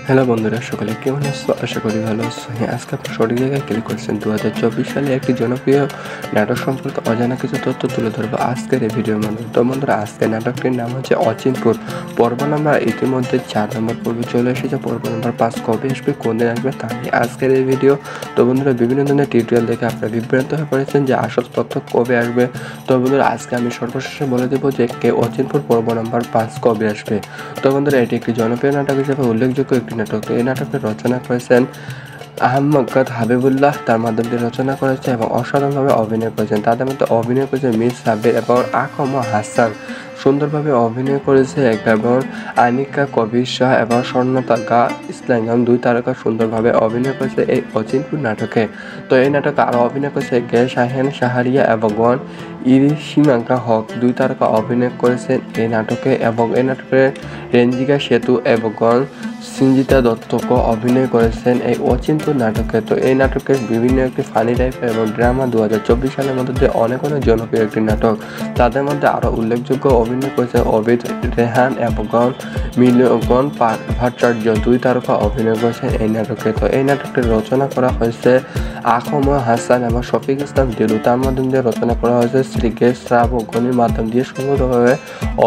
Hello বন্ধুরা, সকলে কেমন আছো? আশা করি ভালো আছো। হ্যাঁ, আজকে আপনার সঠিক জায়গায় ক্লিক করছেন। 2024 সালে একটি জনপ্রিয় নাটক সম্পর্কে অজানা কিছু তথ্য তুলে ধরবো আজকের এই ভিডিওর মাধ্যমে। তো বন্ধুরা, আজকের নাটকটির নাম হচ্ছে অচিনপুর। পর্ব নাম্বার ইতিমধ্যে 4 নম্বর পর্বে চলে এসেছে। পর্ব নাম্বার 5 কবে আসবে, কোন দিন আসবে, তা নিয়ে আজকের এই ভিডিও। তো বন্ধুরা, বিভিন্ন ধরনের টিউটোরিয়াল দেখে আপনারা বিভ্রান্ত হয়ে পড়েছেন যে আসল তথ্য কবে আসবে। তো বন্ধুরা, আজকে আমি সর্বশেষে বলে দেবো যে অচিনপুর পর্ব নাম্বার 5 কবে আসবে। তো বন্ধুরা, এটি একটি জনপ্রিয় নাটক হিসেবে উল্লেখযোগ্য একটি নাটক। তো এই নাটকটি রচনা করেছেন আহমদ হাবিবুল্লাহ, তার মাধ্যম দিয়ে রচনা করেছে এবং অসাধারণভাবে অভিনয় করেছেন। তাদের মধ্যে অভিনয় করেছে মির সাব্বির এবং আকম হাসান। সুন্দরভাবে অভিনয় করেছে এবং আনিকা কবির শাহ এবং স্বর্ণতারকা ইসলাম, দুই তারকা সুন্দরভাবে অভিনয় করেছে এই অচিনপুর নাটকে। তো এই নাটকে আরও অভিনয় করেছে গে শাহেন শাহরিয়া এবং ইরিশিমাঙ্কা হক, দুই তারকা অভিনয় করেছেন এই নাটকে। এবং এই নাটকের রেঞ্জিকা সেতু এবং সঞ্জিতা দত্তকে অভিনয় করেছেন এই অচিনপুর নাটকে। তো এই নাটকের বিভিন্ন একটি ফানি টাইপের এবং ড্রামা 2024 সালের মধ্যে অনেক জনপ্রিয় একটি নাটক। তাদের মধ্যে আরও উল্লেখযোগ্য অভিনয় করেছেন অবিদ রেহান এবং মিলন ভট্টাচার্য, দুই তারকা অভিনয় করেছেন এই নাটকে। তো এই নাটকটি রচনা করা হয়েছে আকম হাসান এবং শফিক ইসলাম দিলু, তার মাধ্যম দিয়ে রচনা করা হয়েছে শ্রীকে শ্রাবণীর মাধ্যম দিয়ে সুন্দরভাবে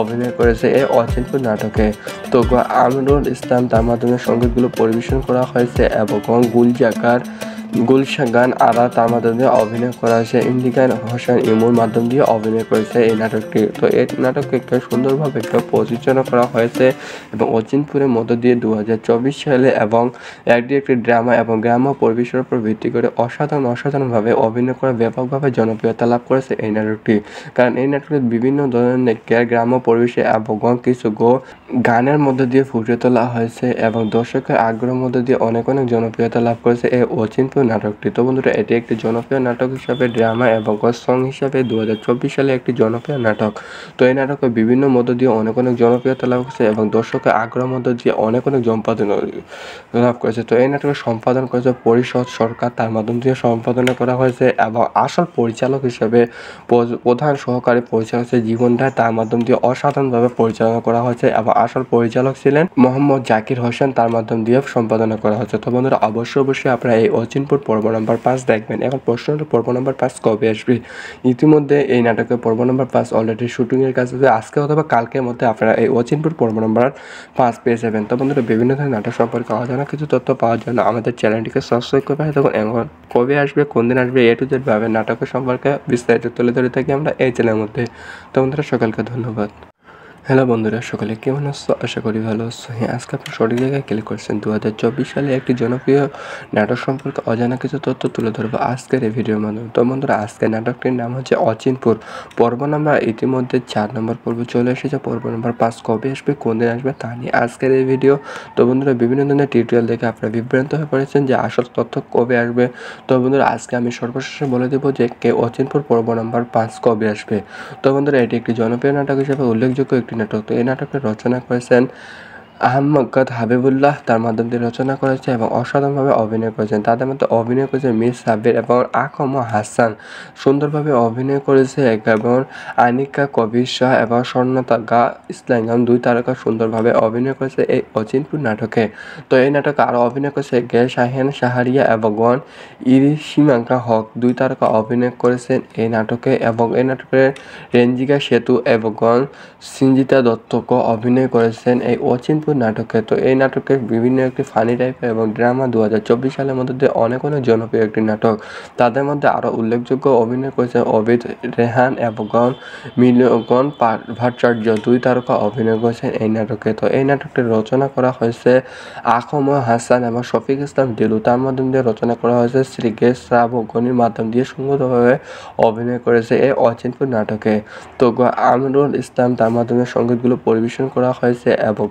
অভিনয় করেছে এই অচিনপুর নাটকে। তো আমিরুল ইসলাম, তার মাধ্যমে সঙ্গীতগুলো পরিবেশন করা হয়েছে এবং গুলশা গান আরা, তার মাধ্যমে অভিনয় করা হয়েছে ইমতিহান হোসেন ইমুর মাধ্যম দিয়ে অভিনয় করেছে এই নাটকটি। তো এই নাটককে সুন্দরভাবে প্রযোজনা করা হয়েছে এবং অচিনপুরের মধ্য দিয়ে 2024 সালে এবং একটি ড্রামা এবং গ্রাম্য পরিবেশের উপর ভিত্তি করে অসাধারণভাবে অভিনয় করে ব্যাপকভাবে জনপ্রিয়তা লাভ করেছে এই নাটকটি। কারণ এই নাটকের বিভিন্ন ধরনের গ্রাম্য পরিবেশে এবং কিছু গানের মধ্যে দিয়ে ফুটিয়ে তোলা হয়েছে এবং দর্শকের আগ্রহের মধ্যে দিয়ে অনেক জনপ্রিয়তা লাভ করেছে এই অচিনপুর নাটকটি। তো বন্ধুরা, এটি একটি জনপ্রিয় নাটক হিসাবে ড্রামা এবং সং হিসাবে 2024 সালে একটি জনপ্রিয় নাটক। তো এই নাটকে বিভিন্ন মধ্য দিয়ে অনেক জনপ্রিয়তা লাভ করেছে এবং দর্শকের আগ্রহের মধ্য দিয়ে অনেক সম্পাদনা লাভ করেছে। তো এই নাটকের সম্পাদন করেছে পরিষদ সরকার, তার মাধ্যম দিয়ে সম্পাদনা করা হয়েছে এবং আসল পরিচালক হিসেবে প্রধান সহকারী পরিচালক জীবন রায়, তার মাধ্যম দিয়ে অসাধারণভাবে পরিচালনা করা হয়েছে এবং আসল পরিচালক ছিলেন মোহাম্মদ জাকির হোসেন, তার মাধ্যম দিয়ে সম্পাদনা করা হয়েছে। তো বন্ধুরা, অবশ্যই আপনারা এই অচিনপুর পর্ব নাম্বার 5 দেখবেন। এখন প্রশ্ন হলো পর্ব নাম্বার 5 কবে আসবে। ইতিমধ্যে এই নাটকের পর্ব নাম্বার 5 অলরেডি শুটিংয়ের কাজ আছে। আজকে অথবা কালকের মধ্যে আপনারা এই অচিনপুর পর্ব নাম্বার 5 পেয়ে যাবেন। তো বন্ধুরা, বিভিন্ন ধরনের নাটক সম্পর্কে অজানা কিছু তথ্য পাওয়ার জন্য আমাদের চ্যানেলটিকে সাবস্ক্রাইব করে রাখুন। এবং কবে আসবে, কোন দিন আসবে, A to Z ভাবে নাটকের সম্পর্কে বিস্তারিত তুলে ধরে থাকি আমরা এই চ্যানেলের মধ্যে। তো বন্ধুরা, সকলকে ধন্যবাদ। হ্যালো বন্ধুরা, সকলে কেমন আছো? আশা করি ভালো আছো। হ্যাঁ, আজকে আপনার সঠিক জায়গায় ক্লিক করছেন। 2024 সালে একটি জনপ্রিয় নাটক সম্পর্কে অজানা কিছু তথ্য তুলে ধরবো আজকের এই ভিডিওর মাধ্যমে। তো বন্ধুরা, আজকের নাটকটির নাম হচ্ছে অচিনপুর। পর্ব নাম্বার ইতিমধ্যে 4 নম্বর পর্বে চলে এসেছে। পর্ব নাম্বার 5 কবে আসবে, কোন দিন আসবে, তা নিয়ে আজকের এই ভিডিও। তো বন্ধুরা, বিভিন্ন ধরনের টিউটোরিয়াল দেখে আপনারা বিভ্রান্ত হয়ে পড়েছেন যে আসল তথ্য কবে আসবে। তো বন্ধুরা, আজকে আমি সর্বশেষে বলে দেবো যে অচিনপুর পর্ব নাম্বার 5 কবে আসবে। তো বন্ধুরা, এটি একটি জনপ্রিয় নাটক হিসেবে উল্লেখযোগ্য একটি নাটক। তো এই নাটকটি রচনা করেছেন আহমদ হাবিবুল্লাহ, তার মাধ্যম দিয়ে রচনা করেছে এবং অসাধারণভাবে অভিনয় করেছেন। তাদের মধ্যে অভিনয় করেছে মির সাব্বির এবং আকম হাসান। সুন্দরভাবে অভিনয় করেছে এবং আনিকা কবির শাহ এবং স্বর্ণতারকা ইসলাম, দুই তারকা সুন্দরভাবে অভিনয় করেছে এই অচিনপুর নাটকে। তো এই নাটকে আরও অভিনয় করেছে গে শাহেন শাহরিয়া এবং ইরিশিমাঙ্কা হক, দুই তারকা অভিনয় করেছেন এই নাটকে। এবং এই নাটকের রেঞ্জিকা সেতু এবং সঞ্জিতা দত্তকে অভিনয় করেছেন এই অচিনপুর নাটকে। তো এই নাটকের বিভিন্ন একটি ফানি টাইপের এবং ড্রামা 2024 সালের মধ্যে অনেক জনপ্রিয় একটি নাটক। তাদের মধ্যে আরও উল্লেখযোগ্য অভিনয় করেছেন অবিদ রেহান এবং মিলন ভট্টাচার্য, দুই তারকা অভিনয় করেছেন এই নাটকে। তো এই নাটকটি রচনা করা হয়েছে আকম হাসান এবং শফিক ইসলাম দিলু, তার মাধ্যম দিয়ে রচনা করা হয়েছে শ্রীকে শ্রাবণীর মাধ্যম দিয়ে সুন্দরভাবে অভিনয় করেছে এই অচিনপুর নাটকে। তো আমিরুল ইসলাম, তার মাধ্যমে সঙ্গীতগুলো পরিবেশন করা হয়েছে এবং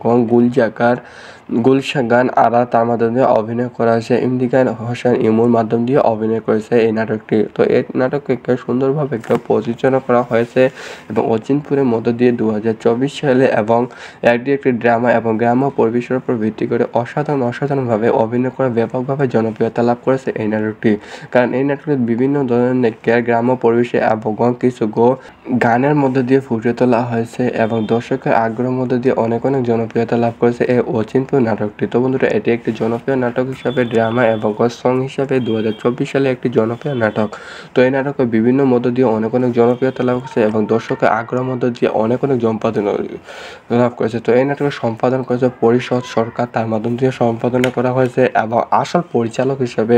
গুলশা গান আরা, তার মাধ্যমে অভিনয় করা হয়েছে ইমতিহান হোসেন ইমুর মাধ্যম দিয়ে অভিনয় করেছে এই নাটকটি। তো এই নাটককে সুন্দরভাবে প্রযোজনা করা হয়েছে এবং অচিনপুরের মধ্য দিয়ে 2024 সালে এবং একটি ড্রামা এবং গ্রাম্য পরিবেশের উপর ভিত্তি করে অসাধারণভাবে অভিনয় করে ব্যাপকভাবে জনপ্রিয়তা লাভ করেছে এই নাটকটি। কারণ এই নাটকের বিভিন্ন ধরনের গ্রাম্য পরিবেশে এবং কিছু গানের মধ্যে দিয়ে ফুটিয়ে তোলা হয়েছে এবং দর্শকের আগ্রহের মধ্যে দিয়ে অনেক জনপ্রিয়তা লাভ করেছে এই অচিনপুর অচিনপুর নাটকটি। তো বন্ধুরা এটি একটি জনপ্রিয় নাটক হিসাবে ড্রামা এবং সং হিসাবে 2024 সালে একটি জনপ্রিয় নাটক। তো এই নাটকে বিভিন্ন মধ্য দিয়ে অনেক জনপ্রিয়তা লাভ করেছে এবং দর্শকের আগ্রহ মধ্য দিয়ে অনেক সম্পাদনা লাভ করেছে। তো এই নাটকের সম্পাদন করেছে পরিষদ সরকার, তার মাধ্যম দিয়ে সম্পাদনা করা হয়েছে এবং আসল পরিচালক হিসেবে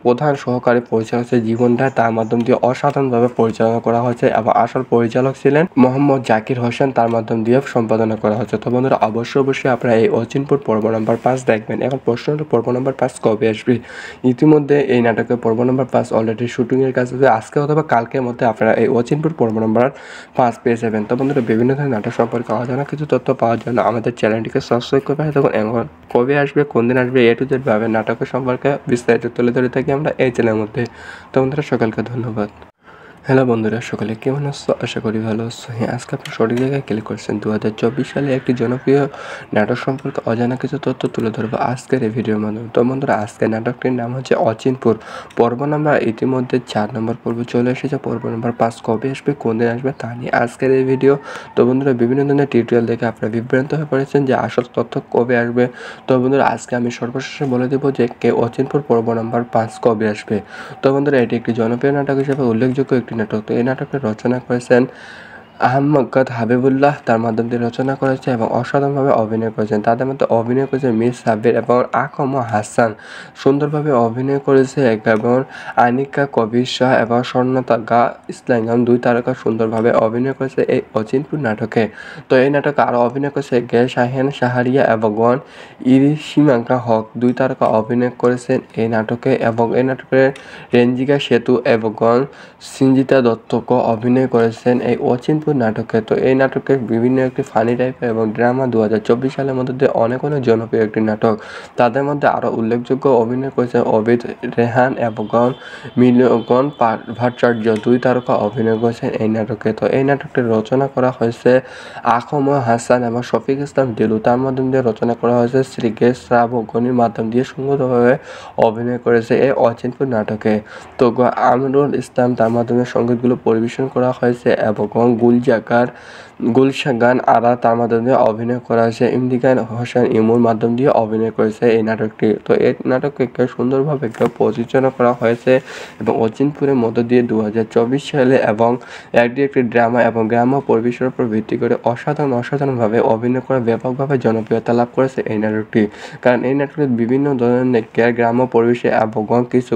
প্রধান সহকারী পরিচালক জীবন রায়, তার মাধ্যম দিয়ে অসাধারণভাবে পরিচালনা করা হয়েছে এবং আসল পরিচালক ছিলেন মোহাম্মদ জাকির হোসেন, তার মাধ্যম দিয়ে সম্পাদনা করা হয়েছে। তো বন্ধুরা অবশ্যই আপনারা এই অচিনপুর পর্ব নম্বর 5 দেখবেন। এখন প্রশ্ন হলো পর্ব নম্বর 5 কবে আসবে? ইতিমধ্যে এই নাটকের পর্ব নম্বর 5 অলরেডি শুটিংয়ের কাজ আছে। আজকে অথবা কালকের মধ্যে আপনারা এই অচিনপুর পর্ব নম্বর 5 পেয়ে যাবেন। তো বন্ধুরা বিভিন্ন ধরনের নাটক সম্পর্কে অজানা কিছু তথ্য পাওয়ার জন্য আমাদের চ্যানেলটিকে সাবস্ক্রাইব করবেন। তখন এখন কবে আসবে, কোন দিন আসবে, A to Z ভাবে নাটকের সম্পর্কে বিস্তারিত তুলে ধরে থাকি আমরা এই চ্যানেলের মধ্যে। তো বন্ধুরা সকলকে ধন্যবাদ। হ্যালো বন্ধুরা, সকলে কেমন আছো? আশা করি ভালো আছো। হ্যাঁ, আজকে আপনি সঠিক জায়গায় ক্লিক করছেন। 2024 সালে একটি জনপ্রিয় নাটক সম্পর্কে অজানা কিছু তথ্য তুলে ধরবো আজকের এই ভিডিওর মাধ্যমে। তো বন্ধুরা আজকের নাটকটির নাম হচ্ছে অচিনপুর। পর্ব নাম্বার ইতিমধ্যে 4 নম্বর পর্ব চলে এসেছে। পর্ব নাম্বার 5 কবে আসবে, কোন দিন আসবে তা নিয়ে আজকের এই ভিডিও। তো বন্ধুরা বিভিন্ন ধরনের টিউটোরিয়াল দেখে আপনারা বিভ্রান্ত হয়ে পড়েছেন যে আসল তথ্য কবে আসবে। তো বন্ধুরা আজকে আমি সর্বশেষে বলে দেবো যে অচিনপুর পর্ব নাম্বার 5 কবে আসবে। তো বন্ধুরা এটি একটি জনপ্রিয় নাটক হিসেবে উল্লেখযোগ্য একটি নাটক। তো এই নাটকটি রচনা করেছেন আহমদ হাবিবুল্লাহ, তার মাধ্যম দিয়ে রচনা করেছে এবং অসাধারণভাবে অভিনয় করেছেন। তাদের মধ্যে অভিনয় করেছে মিস সাব্বির এবং আকম হাসান। সুন্দরভাবে অভিনয় করেছে এবং আনিকা কবির শাহ এবং স্বর্ণতাগা ইসলাম, 2 তারকা সুন্দরভাবে অভিনয় করেছে এই অচিনপুর নাটকে। তো এই নাটকে আরও অভিনয় করেছে শাহিন শাহরিয়া এবং ইরিশিমাঙ্কা হক, 2 তারকা অভিনয় করেছেন এই নাটকে। এবং এই নাটকের রেঞ্জিকা সেতু এবং সঞ্জিতা দত্তকে অভিনয় করেছেন এই অচিনপুর নাটকে। তো এই নাটকে বিভিন্ন একটি ফানি টাইপের এবং ড্রামা 2024 সালের মধ্যে অনেক জনপ্রিয় একটি নাটক। তাদের মধ্যে আরও উল্লেখযোগ্য অভিনয় করেছে অবিদ রেহান এবং মিলন ভট্টাচার্য, 2 তারকা অভিনয় করেছেন এই নাটকে। তো এই নাটকটি রচনা করা হয়েছে আকম হাসান এবং শফিক ইসলাম দিলু, তার মাধ্যম দিয়ে রচনা করা হয়েছে শ্রীকেশ শ্রাবণীর মাধ্যম দিয়ে সুন্দরভাবে অভিনয় করেছে এই অচিনপুর নাটকে। তো আমিরুল ইসলাম, তার মাধ্যমে সঙ্গীতগুলো পরিবেশন করা হয়েছে এবং গুলশাগান আরা, তার মাধ্যমে অভিনয় করা হয়েছে ইমতিকান হোসেন ইমুর মাধ্যম দিয়ে অভিনয় করেছে এই নাটকটি। তো এই নাটককে সুন্দরভাবে প্রযোজনা করা হয়েছে এবং অচিনপুরের মধ্য দিয়ে 2024 সালে এবং একটি ড্রামা এবং গ্রাম্য পরিবেশের উপর ভিত্তি করে অসাধারণভাবে অভিনয় করে ব্যাপকভাবে জনপ্রিয়তা লাভ করেছে এই নাটকটি। কারণ এই নাটকে বিভিন্ন ধরনের গ্রাম্য পরিবেশে এবং কিছু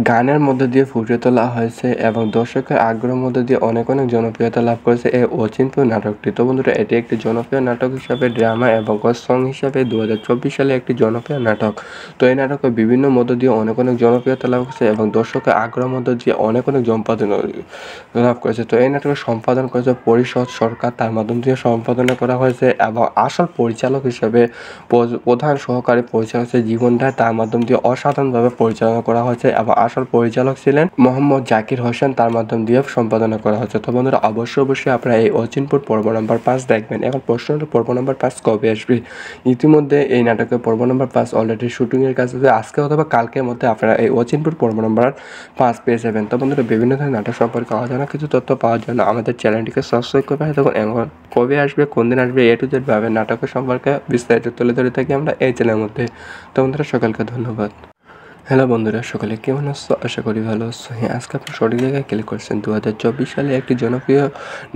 গানের মধ্যে দিয়ে ফুটিয়ে তোলা হয়েছে এবং দর্শকের আগ্রহের মধ্যে দিয়ে অনেক জনপ্রিয়তা লাভ করেছে এই অচিনপুর নাটকটি। তো বন্ধুরা এটি একটি জনপ্রিয় নাটক হিসাবে ড্রামা এবং সং হিসাবে 2024 সালে একটি জনপ্রিয় নাটক। তো এই নাটকে বিভিন্ন মধ্য দিয়ে অনেক জনপ্রিয়তা লাভ করেছে এবং দর্শকের আগ্রহের মধ্য দিয়ে অনেক সম্পাদনা লাভ করেছে। তো এই নাটকের সম্পাদন করেছে পরিষদ সরকার, তার মাধ্যম দিয়ে সম্পাদনা করা হয়েছে এবং আসল পরিচালক হিসেবে প্রধান সহকারী পরিচালক জীবন রায়, তার মাধ্যম দিয়ে অসাধারণভাবে পরিচালনা করা হয়েছে এবং আসল পরিচালক ছিলেন মোহাম্মদ জাকির হোসেন, তার মাধ্যম দিয়ে সম্পাদনা করা হয়েছে। তো বন্ধুরা অবশ্যই আপনারা এই অচিনপুর পর্ব নম্বর 5 দেখবেন। এখন প্রশ্ন হলো পর্ব নম্বর 5 কবে আসবে? ইতিমধ্যে এই নাটকের পর্ব নম্বর 5 অলরেডি শুটিংয়ের কাজ আছে। আজকে অথবা কালকের মধ্যে আপনারা এই অচিনপুর পর্ব নম্বর 5 পেয়ে যাবেন। তো বন্ধুরা বিভিন্ন ধরনের নাটক সম্পর্কে অজানা কিছু তথ্য পাওয়ার জন্য আমাদের চ্যানেলটিকে সাবস্ক্রাইব করবেন। তখন এখন কবে আসবে, কোন দিন আসবে, A to Z ভাবে নাটকের সম্পর্কে বিস্তারিত তুলে ধরে থাকি আমরা এই চ্যানেলের মধ্যে। তো বন্ধুরা সকলকে ধন্যবাদ। হ্যালো বন্ধুরা, সকলে কেমন আছো? আশা করি ভালো আছো। হ্যাঁ, আজকে আপনি সঠিক জায়গায় ক্লিক করছেন। 2024 সালে একটি জনপ্রিয়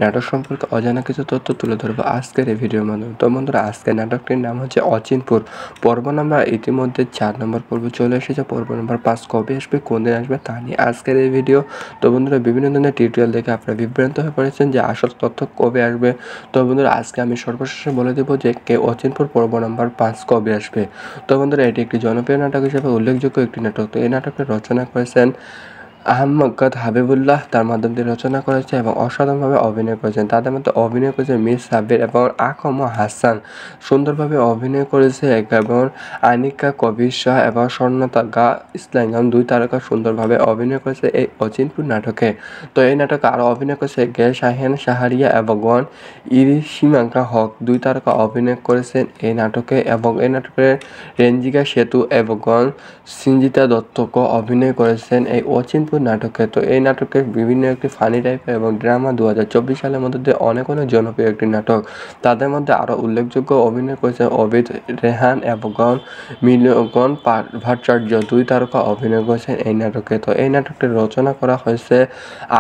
নাটক সম্পর্কে অজানা কিছু তথ্য তুলে ধরবো আজকের এই ভিডিওর মাধ্যমে। তো বন্ধুরা আজকের নাটকটির নাম হচ্ছে অচিনপুর। পর্ব নাম্বার ইতিমধ্যে 4 নম্বর পর্ব চলে এসেছে। পর্ব নাম্বার 5 কবে আসবে, কোন দিন আসবে তা নিয়ে আজকের এই ভিডিও। তো বন্ধুরা বিভিন্ন ধরনের টিউটোরিয়াল দেখে আপনারা বিভ্রান্ত হয়ে পড়েছেন যে আসল তথ্য কবে আসবে। তো বন্ধুরা আজকে আমি সর্বশেষে বলে দেবো যে অচিনপুর পর্ব নাম্বার 5 কবে আসবে। তো বন্ধুরা এটি একটি জনপ্রিয় নাটক হিসেবে উল্লেখযোগ্য একটি নাটক। তো এই নাটকটি রচনা করেছেন আহমদ হাবিবুল্লাহ, তার মাধ্যম দিয়ে রচনা করেছে এবং অসাধারণভাবে অভিনয় করেছেন। তাদের মধ্যে অভিনয় করেছে মিস সাব্বির এবং আকম হাসান। সুন্দরভাবে অভিনয় করেছে এবং আনিকা কবির শাহ এবং স্বর্ণতাগা ইসলাম, 2 তারকা সুন্দরভাবে অভিনয় করেছে এই অচিনপুর নাটকে। তো এই নাটকে আরও অভিনয় করেছে শাহিন শাহরিয়া এবং ইরিশিমাঙ্কা হক, 2 তারকা অভিনয় করেছেন এই নাটকে। এবং এই নাটকের রেঞ্জিকা সেতু এবং সঞ্জিতা দত্তকে অভিনয় করেছেন এই অচিনপুর অচিনপুর নাটকে। তো এই নাটকে বিভিন্ন একটি ফানি টাইপের এবং ড্রামা 2024 সালের মধ্যে দিয়ে অনেক জনপ্রিয় একটি নাটক। তাদের মধ্যে আরও উল্লেখযোগ্য অভিনয় করেছে অবিদ, রেহান এবং মিলন ভট্টাচার্য, দুই তারকা অভিনয় করেছেন এই নাটকে। তো এই নাটকটি রচনা করা হয়েছে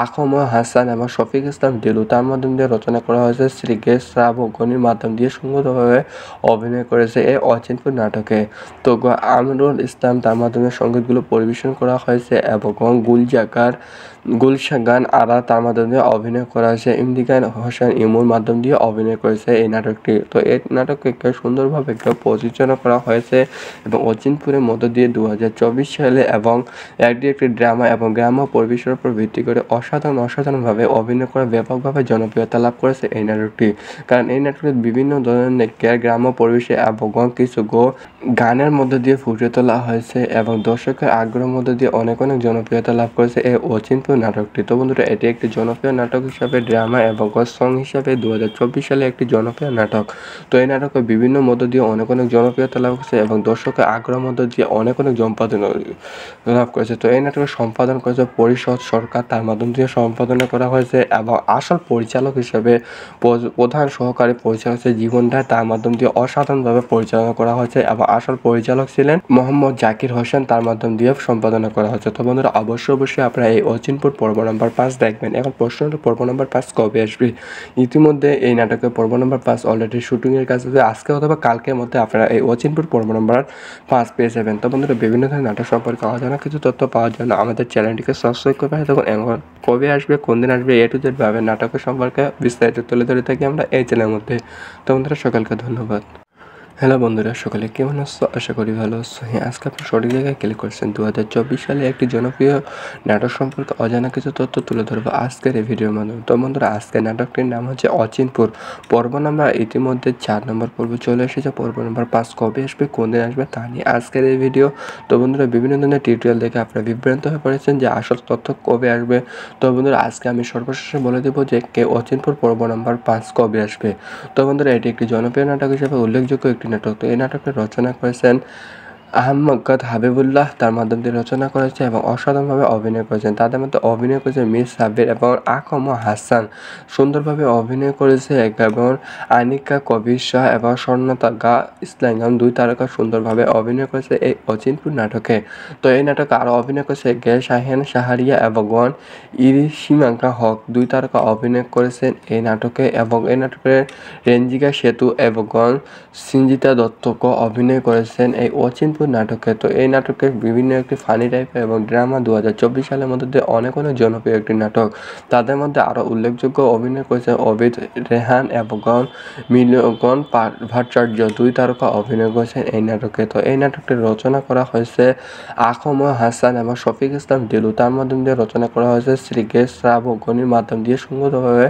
আখম হাসান এবং শফিক ইসলাম দিলু। তার মাধ্যম দিয়ে রচনা করা হয়েছে শ্রীকেশ শ্রাবক গণির মাধ্যম দিয়ে সুন্দরভাবে অভিনয় করেছে এই অচিনপুর নাটকে। তো আমিরুল ইসলাম তার মাধ্যমে সঙ্গীতগুলো পরিবেশন করা হয়েছে এবং গুলশাগান আরা তার মাধ্যমে অভিনয় করা হয়েছে। ইমতিকান হোসেন ইমুর মাধ্যম দিয়ে অভিনয় করেছে এই নাটকটি। তো এই নাটককে সুন্দরভাবে প্রযোজনা করা হয়েছে এবং অচিনপুরের মধ্য দিয়ে 2024 সালে এবং একটি ড্রামা এবং গ্রাম্য পরিবেশের উপর ভিত্তি করে অসাধারণভাবে অভিনয় করে ব্যাপকভাবে জনপ্রিয়তা লাভ করেছে এই নাটকটি। কারণ এই নাটকের বিভিন্ন ধরনের গ্রাম্য পরিবেশে এবং কিছু গানের মধ্য দিয়ে ফুটিয়ে তোলা হয়েছে এবং দর্শকের আগ্রহের মধ্য দিয়ে অনেক জনপ্রিয়তা লাভ করেছে এই অচিনপুর নাটকটি। তো বন্ধুরা, এটি একটি জনপ্রিয় নাটক হিসাবে ড্রামা এবং সং হিসাবে 2024 সালে একটি জনপ্রিয় নাটক। তো এই নাটকের বিভিন্ন মধ্য দিয়ে অনেক জনপ্রিয়তা লাভ করেছে এবং দর্শকের আগ্রহের মধ্য দিয়ে অনেক সম্পাদন লাভ করেছে। তো এই নাটকের সম্পাদন করেছে পরিষদ সরকার, তার মাধ্যম দিয়ে সম্পাদনা করা হয়েছে এবং আসল পরিচালক হিসেবে প্রধান সহকারী পরিচালক জীবন রায়, তার মাধ্যম দিয়ে অসাধারণভাবে পরিচালনা করা হয়েছে এবং আসল পরিচালক ছিলেন মোহাম্মদ জাকির হোসেন, তার মাধ্যম দিয়ে সম্পাদনা করা হয়েছে। তো বন্ধুরা, অবশ্যই আপনারা এই অচিনপুর পর্ব নাম্বার 5 দেখবেন। এখন প্রশ্ন হলো পর্ব নাম্বার 5 কবে আসবে? ইতিমধ্যে এই নাটকের পর্ব নাম্বার 5 অলরেডি শুটিংয়ের কাজ আছে। আজকে অথবা কালকের মধ্যে আপনারা এই অচিনপুর পর্ব নাম্বার 5 পেয়ে যাবেন। তো বন্ধুরা, বিভিন্ন ধরনের নাটক সম্পর্কে অজানা কিছু তথ্য পাওয়ার জন্য আমাদের চ্যানেলটিকে সাবস্ক্রাইব করে তখন এখন কবে আসবে, কোন দিন আসবে, A to Z ভাবে নাটকের সম্পর্কে বিস্তারিত তুলে ধরে থাকি আমরা এই চ্যানেলের মধ্যে। তো বন্ধুরা, সকলকে ধন্যবাদ। হ্যালো বন্ধুরা, সকলে কেমন আছো? আশা করি ভালো আছো। হ্যাঁ, আজকে আপনি সঠিক জায়গায় ক্লিক করছেন। 2024 সালে একটি জনপ্রিয় নাটক সম্পর্কে অজানা কিছু তথ্য তুলে ধরবো আজকের এই ভিডিওর মাধ্যমে। তো বন্ধুরা, আজকের নাটকটির নাম হচ্ছে অচিনপুর। পর্ব নাম্বার ইতিমধ্যে 4 নম্বর পর্ব চলে এসেছে। পর্ব নাম্বার 5 কবে আসবে, কোন দিন আসবে, তা নিয়ে আজকের এই ভিডিও। তো বন্ধুরা, বিভিন্ন ধরনের টিউটোরিয়াল দেখে আপনারা বিভ্রান্ত হয়ে পড়েছেন যে আসল তথ্য কবে আসবে। তো বন্ধুরা, আজকে আমি সর্বশেষে বলে দেবো যে অচিনপুর পর্ব নাম্বার 5 কবে আসবে। তো বন্ধুরা, এটি একটি জনপ্রিয় নাটক হিসেবে উল্লেখযোগ্য একটি নাটক। তো এই নাটকটি রচনা করেছেন আহমদ হাবিবুল্লাহ, তার মাধ্যম দিয়ে রচনা করেছে এবং অসাধারণভাবে অভিনয় করেছেন। তাদের মধ্যে অভিনয় করেছে মির সাব্বির এবং আকম হাসান। সুন্দরভাবে অভিনয় করেছে এবং আনিকা কবির শাহ এবং স্বর্ণতাগা ইসলাম, দুই তারকা সুন্দরভাবে অভিনয় করেছে এই অচিনপুর নাটকে। তো এই নাটকে আরও অভিনয় করেছে শাহিন শাহরিয়া এবং ইরিশিমাঙ্কা হক, দুই তারকা অভিনয় করেছেন এই নাটকে এবং এই নাটকের রেঞ্জিকা সেতু এবং সঞ্জিতা দত্তক অভিনয় করেছেন এই অচিনপুর নাটকে। তো এই নাটকে বিভিন্ন একটি ফানি টাইপের এবং ড্রামা 2024 সালের মধ্যে দিয়ে অনেক জনপ্রিয় একটি নাটক। তাদের মধ্যে আরও উল্লেখযোগ্য অভিনয় করেছে অবিদ, রেহান এবং মিলন ভট্টাচার্য, দুই তারকা অভিনয় করেছেন এই নাটকে। তো এই নাটকটি রচনা করা হয়েছে আখম হাসান এবং শফিক ইসলাম দিলু। তার মাধ্যম দিয়ে রচনা করা হয়েছে শ্রীকেশ শ্রাবক গণির মাধ্যম দিয়ে সুন্দরভাবে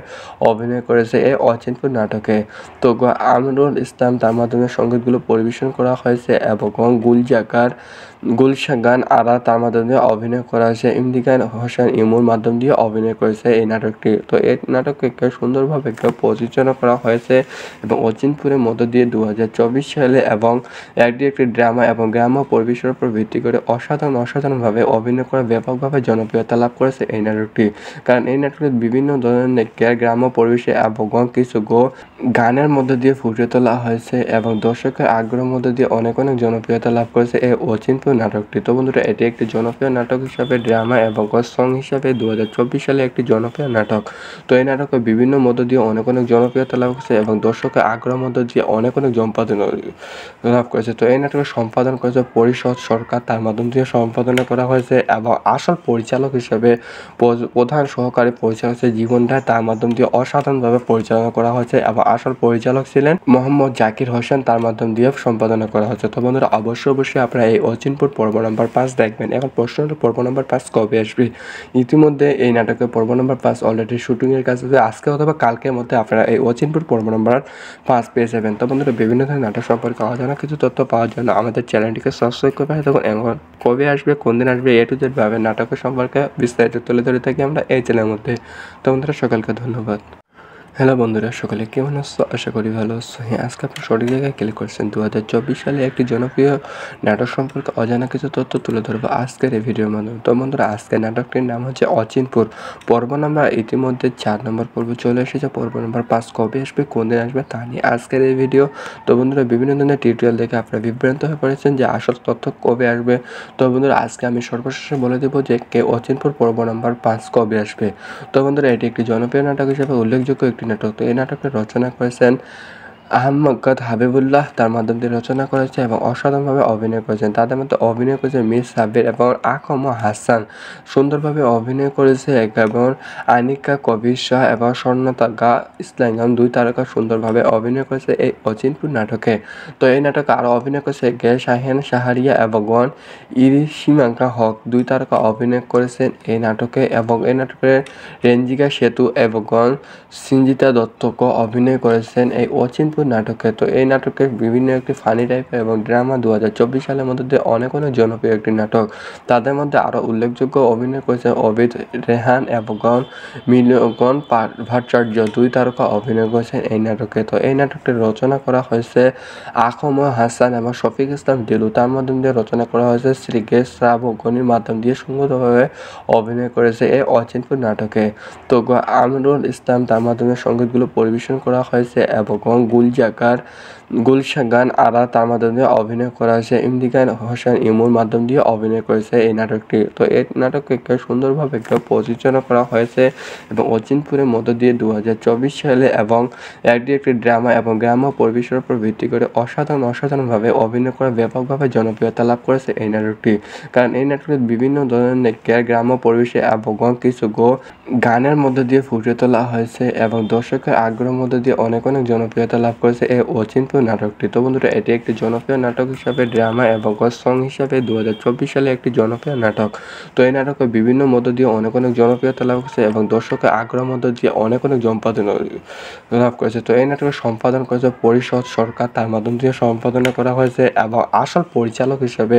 অভিনয় করেছে এই অচিনপুর নাটকে। তো আমিরুল ইসলাম তার মাধ্যমে সঙ্গীতগুলো পরিবেশন করা হয়েছে এবং গুলশাগান আরা তার মাধ্যমে অভিনয় করা হয়েছে। ইমতিকান হোসেন ইমুর মাধ্যম দিয়ে অভিনয় করেছে এই নাটকটি। তো এই নাটককে সুন্দরভাবে প্রযোজনা করা হয়েছে এবং অচিনপুরের মধ্য দিয়ে 2024 সালে এবং একটি ড্রামা এবং গ্রাম্য পরিবেশের উপর ভিত্তি করে অসাধারণভাবে অভিনয় করে ব্যাপকভাবে জনপ্রিয়তা লাভ করেছে এই নাটকটি। কারণ এই নাটকের বিভিন্ন ধরনের গ্রাম্য পরিবেশে এবং কিছু গানের মধ্য দিয়ে ফুটিয়ে তোলা হয়েছে এবং দর্শকের আগ্রহের মধ্য দিয়ে অনেক জনপ্রিয়তা লাভ করেছে এই অচিনপুর নাটকটি। তো বন্ধুরা, এটি একটি জনপ্রিয় নাটক হিসাবে ড্রামা এবং সং হিসাবে 2024 সালে একটি জনপ্রিয় নাটক। তো এই নাটকের বিভিন্ন মধ্য দিয়ে অনেক জনপ্রিয়তা লাভ করেছে এবং দর্শকের আগ্রহের মধ্য দিয়ে অনেক সম্পাদন লাভ করেছে। তো এই নাটকের সম্পাদন করেছে পরিষদ সরকার, তার মাধ্যম দিয়ে সম্পাদনা করা হয়েছে এবং আসল পরিচালক হিসেবে প্রধান সহকারী পরিচালক জীবন রায়, তার মাধ্যম দিয়ে অসাধারণভাবে পরিচালনা করা হয়েছে এবং আসল পরিচালক ছিলেন মোহাম্মদ জাকির হোসেন, তার মাধ্যম দিয়ে সম্পাদনা করা হয়েছে। তো বন্ধুরা, অবশ্যই আপনারা এই অচিনপুর পর্ব নাম্বার 5 দেখবেন। এখন প্রশ্ন হলো পর্ব নাম্বার 5 কবে আসবে? ইতিমধ্যে এই নাটকের পর্ব নাম্বার 5 অলরেডি শুটিংয়ের কাজ আছে। আজকে অথবা কালকের মধ্যে আপনারা এই অচিনপুর পর্ব নাম্বার 5 পেয়ে যাবেন। তো বন্ধুরা, বিভিন্ন ধরনের নাটক সম্পর্কে অজানা কিছু তথ্য পাওয়ার জন্য আমাদের চ্যানেলটিকে সাবস্ক্রাইব করে তখন এখন কবে আসবে, কোন দিন আসবে, A to Z ভাবে নাটকের সম্পর্কে বিস্তারিত তুলে ধরে থাকি আমরা এই চ্যানেলের মধ্যে। তো বন্ধুরা, সকলকে ধন্যবাদ। হ্যালো বন্ধুরা, সকলে কেমন আছো? আশা করি ভালো আছো। হ্যাঁ, আজকে আপনি সঠিক জায়গায় ক্লিক করছেন। 2024 সালে একটি জনপ্রিয় নাটক সম্পর্কে অজানা কিছু তথ্য তুলে ধরবো আজকের এই ভিডিওর মাধ্যমে। তো বন্ধুরা, আজকের নাটকটির নাম হচ্ছে অচিনপুর। পর্ব নাম্বার ইতিমধ্যে 4 নম্বর পর্ব চলে এসেছে। পর্ব নাম্বার 5 কবে আসবে, কোন দিন আসবে তা নিয়ে আজকের এই ভিডিও। তো বন্ধুরা, বিভিন্ন ধরনের টিউটোরিয়াল দেখে আপনারা বিভ্রান্ত হয়ে পড়েছেন যে আসল তথ্য কবে আসবে। তো বন্ধুরা, আজকে আমি সর্বশেষে বলে দেবো যে অচিনপুর পর্ব নাম্বার 5 কবে আসবে। তো বন্ধুরা, এটি একটি জনপ্রিয় নাটক হিসেবে উল্লেখযোগ্য একটি নাটক। তো এই নাটকটি রচনা করেছেন আহমদ হাবিবুল্লাহ, তার মাধ্যম দিয়ে রচনা করেছে এবং অসাধারণভাবে অভিনয় করেছেন। তাদের মধ্যে অভিনয় করেছে মিস সাব্বির এবং আকম হাসান। সুন্দরভাবে অভিনয় করেছে এবং আনিকা কবির শাহ এবং স্বর্ণতাগা ইসলাম, দুই তারকা সুন্দরভাবে অভিনয় করেছে এই অচিনপুর নাটকে। তো এই নাটকে আরও অভিনয় করেছে গে শাহিন শাহরিয়া এবং ইরিশিমাঙ্কা হক, দুই তারকা অভিনয় করেছেন এই নাটকে। এবং এই নাটকের রেঞ্জিকা সেতু এবং সঞ্জিতা দত্তকে অভিনয় করেছেন এই অচিনপুর নাটকে। তো এই নাটকে বিভিন্ন একটি ফানি টাইপের এবং ড্রামা 2024 সালের মধ্যে দিয়ে অনেক জনপ্রিয় একটি নাটক। তাদের মধ্যে আরও উল্লেখযোগ্য অভিনয় করেছেন অবিদ রেহান এবং মিলন ভট্টাচার্য, দুই তারকা অভিনয় করেছেন এই নাটকে। তো এই নাটকটি রচনা করা হয়েছে আকম হাসান এবং শফিক ইসলাম দিলু, তার মাধ্যম দিয়ে রচনা করা হয়েছে শ্রীকেশ শ্রাবণীর মাধ্যম দিয়ে সুন্দরভাবে অভিনয় করেছে এই অচিনপুর নাটকে। তো আমিরুল ইসলাম, তার মাধ্যমে সঙ্গীতগুলো পরিবেশন করা হয়েছে এবং গুলশান আরা, তার মাধ্যমে অভিনয় করা হয়েছে ইমতিকান হোসেন ইমুর মাধ্যম দিয়ে অভিনয় করেছে এই নাটকটি। তো এই নাটককে সুন্দরভাবে প্রযোজনা করা হয়েছে এবং অচিনপুরের মধ্য দিয়ে 2024 সালে এবং একটি ড্রামা এবং গ্রাম্য পরিবেশের উপর ভিত্তি করে অসাধারণভাবে অভিনয় করে ব্যাপকভাবে জনপ্রিয়তা লাভ করেছে এই নাটকটি। কারণ এই নাটকে বিভিন্ন ধরনের গ্রাম্য পরিবেশে এবং কিছু গানের মধ্যে দিয়ে ফুটিয়ে তোলা হয়েছে এবং দর্শকের আগ্রহের মধ্যে দিয়ে অনেক জনপ্রিয়তা লাভ করেছে এই অচিনপুর নাটকটি। তো বন্ধুরা, এটি একটি জনপ্রিয় নাটক হিসাবে ড্রামা এবং সং হিসাবে 2024 সালে একটি জনপ্রিয় নাটক। তো এই নাটকে বিভিন্ন মধ্য দিয়ে অনেক জনপ্রিয়তা লাভ করেছে এবং দর্শকের আগ্রহের মধ্য দিয়ে অনেক সম্পাদনা লাভ করেছে। তো এই নাটকের সম্পাদন করেছে পরিষদ সরকার, তার মাধ্যম দিয়ে সম্পাদনা করা হয়েছে এবং আসল পরিচালক হিসেবে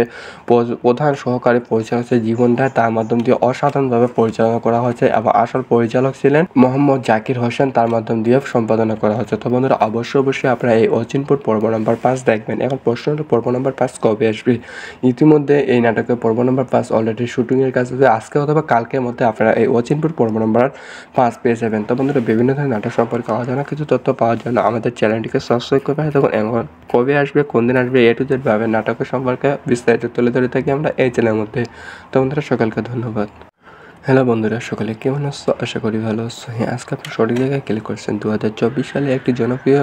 প্রধান সহকারী পরিচালক জীবন রায়, তার মাধ্যম দিয়ে অসাধারণভাবে পরিচালনা করা হয়েছে এবং আসল পরিচালক ছিলেন মোহাম্মদ জাকির হোসেন, তার মাধ্যম দিয়ে সম্পাদনা করা হয়েছে। তো বন্ধুরা, অবশ্যই আপনারা এই অচিনপুর পর্ব নাম্বার 5 দেখবেন। এখন প্রশ্ন হলো পর্ব নাম্বার 5 কবে আসবে। ইতিমধ্যে এই নাটকের পর্ব নাম্বার 5 অলরেডি শুটিংয়ের কাজ আছে। আজকে অথবা কালকের মধ্যে আপনারা এই অচিনপুর পর্ব নাম্বার 5 পেয়ে যাবেন। তো বন্ধুরা, বিভিন্ন ধরনের নাটক সম্পর্কে অজানা কিছু তথ্য পাওয়ার জন্য আমাদের চ্যানেলটিকে সাবস্ক্রাইব করবেন। তখন এখন কবে আসবে, কোন দিন আসবে, A to Z ভাবে নাটকের সম্পর্কে বিস্তারিত তুলে ধরে থাকি আমরা এই চ্যানেলের মধ্যে। তো বন্ধুরা, সকলকে ধন্যবাদ। হ্যালো বন্ধুরা, সকলে কেমন আছো? আশা করি ভালো আছো। হ্যাঁ, আজকে আপনি সঠিক জায়গায় ক্লিক করছেন। 2024 সালে একটি জনপ্রিয়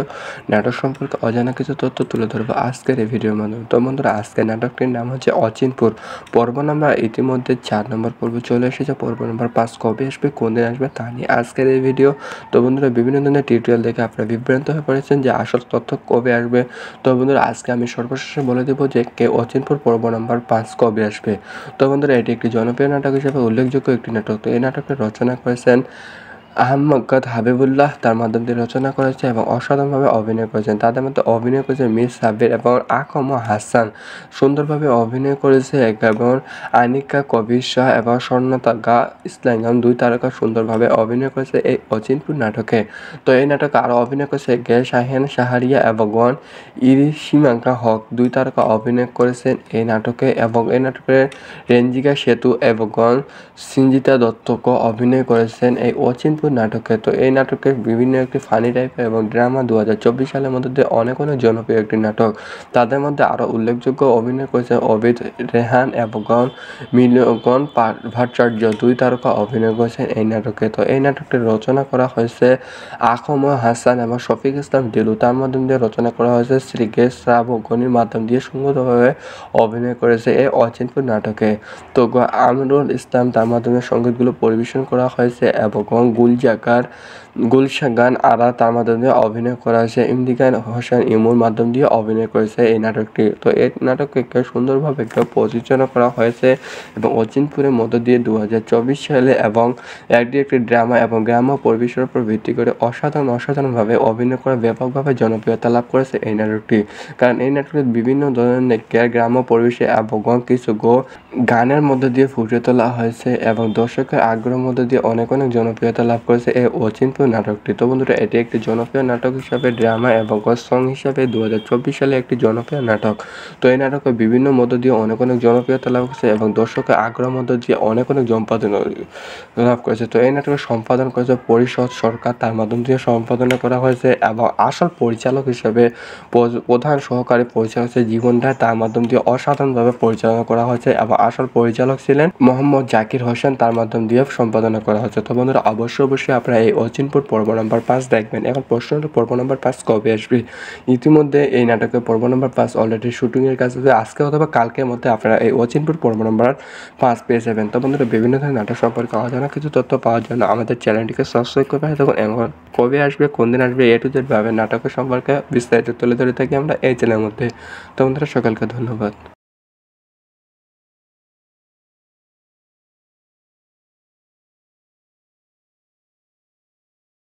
নাটক সম্পর্কে অজানা কিছু তথ্য তুলে ধরবো আজকের এই ভিডিওর মাধ্যমে। তো বন্ধুরা, আজকের নাটকটির নাম হচ্ছে অচিনপুর। পর্ব নাম্বার ইতিমধ্যে 4 নম্বর পর্ব চলে এসেছে। পর্ব নাম্বার 5 কবে আসবে, কোন দিন আসবে তা নিয়ে আজকের এই ভিডিও। তো বন্ধুরা, বিভিন্ন ধরনের টিউটোরিয়াল দেখে আপনারা বিভ্রান্ত হয়ে পড়েছেন যে আসল তথ্য কবে আসবে। তো বন্ধুরা, আজকে আমি সর্বশেষে বলে দেবো যে অচিনপুর পর্ব নাম্বার 5 কবে আসবে। তো বন্ধুরা, এটি একটি জনপ্রিয় নাটক হিসেবে উল্লেখযোগ্য একটি নাটক। তো এই নাটকটি রচনা করেছেন আহমদ হাবিবুল্লাহ, তার মাধ্যম দিয়ে রচনা করেছে এবং অসাধারণভাবে অভিনয় করেছেন। তাদের মধ্যে অভিনয় করেছে মিস সাব্বির এবং আকম হাসান। সুন্দরভাবে অভিনয় করেছে এবং আনিকা কবির শাহ এবং স্বর্ণতাগা ইসলাম, দুই তারকা সুন্দরভাবে অভিনয় করেছে এই অচিনপুর নাটকে। তো এই নাটকে আরও অভিনয় করেছে গে শাহিন শাহরিয়া এবং ইরিশিমাঙ্কা হক, দুই তারকা অভিনয় করেছেন এই নাটকে। এবং এই নাটকের রেঞ্জিকা সেতু এবং সঞ্জিতা দত্তকে অভিনয় করেছেন এই অচিনপুর নাটকে। তো এই নাটকে বিভিন্ন একটি ফানি টাইপের এবং ড্রামা 2024 সালের মধ্যে দিয়ে অনেক জনপ্রিয় একটি নাটক। তাদের মধ্যে আরও উল্লেখযোগ্য অভিনয় করেছে অবিদ রেহান এবং মিলন ভট্টাচার্য, দুই তারকা অভিনয় করেছেন এই নাটকে। তো এই নাটকটি রচনা করা হয়েছে আকম হাসান এবং শফিক ইসলাম দিলু, তার মাধ্যম দিয়ে রচনা করা হয়েছে শ্রীকেশ শ্রাবণীর মাধ্যম দিয়ে সুন্দরভাবে অভিনয় করেছে এই অচিনপুর নাটকে। তো আমিরুল ইসলাম, তার মাধ্যমে সঙ্গীতগুলো পরিবেশন করা হয়েছে এবং গুলশান আরা, তার মাধ্যমে অভিনয় করা হয়েছে ইমতিকান হোসেন ইমুর মাধ্যম দিয়ে অভিনয় করেছে এই নাটকটি। তো এই নাটককে সুন্দরভাবে প্রযোজনা করা হয়েছে এবং অচিনপুরের মধ্য দিয়ে 2024 সালে এবং একটি ড্রামা এবং গ্রাম্য পরিবেশের উপর ভিত্তি করে অসাধারণভাবে অভিনয় করে ব্যাপকভাবে জনপ্রিয়তা লাভ করেছে এই নাটকটি। কারণ এই নাটকে বিভিন্ন ধরনের গ্রাম্য পরিবেশে এবং কিছু গানের মধ্যে দিয়ে ফুটিয়ে তোলা হয়েছে এবং দর্শকের আগ্রহের মধ্যে দিয়ে অনেক জনপ্রিয়তা লাভ লাভ করেছে এই অচিনপুর নাটকটি। তো বন্ধুরা এটি একটি জনপ্রিয় নাটক হিসাবে ড্রামা এবং সং হিসাবে 2024 সালে একটি জনপ্রিয় নাটক। তো এই নাটকে বিভিন্ন মধ্য দিয়ে অনেক জনপ্রিয়তা লাভ করেছে এবং দর্শকের আগ্রহ মধ্য দিয়ে অনেক সম্পাদনা লাভ করেছে। তো এই নাটকের সম্পাদন করেছে পরিষদ সরকার, তার মাধ্যম দিয়ে সম্পাদনা করা হয়েছে এবং আসল পরিচালক হিসেবে প্রধান সহকারী পরিচালক হচ্ছে জীবন রায়, তার মাধ্যম দিয়ে অসাধারণভাবে পরিচালনা করা হয়েছে এবং আসল পরিচালক ছিলেন মোহাম্মদ জাকির হোসেন, তার মাধ্যম দিয়ে সম্পাদনা করা হয়েছে। তো বন্ধুরা অবশ্যই আপনারা এই অচিনপুর পর্ব নাম্বার 5 দেখবেন। এখন প্রশ্ন হলো পর্ব নাম্বার 5 কবে আসবে? ইতিমধ্যে এই নাটকের পর্ব নাম্বার 5 অলরেডি শুটিংয়ের কাছে আজকে অথবা কালকের মধ্যে আপনারা এই অচিনপুর পর্ব নাম্বার 5 পেয়ে যাবেন। তো বন্ধুরা বিভিন্ন ধরনের নাটক সম্পর্কে অজানা কিছু তথ্য পাওয়ার জন্য আমাদের চ্যানেলটিকে সাবস্ক্রাইব করবে। তখন এখন কবে আসবে, কোন দিন আসবে, A to Z ভাবে নাটকের সম্পর্কে বিস্তারিত তুলে ধরে থাকি আমরা এই চ্যানেলের মধ্যে। তো বন্ধুরা সকলকে ধন্যবাদ।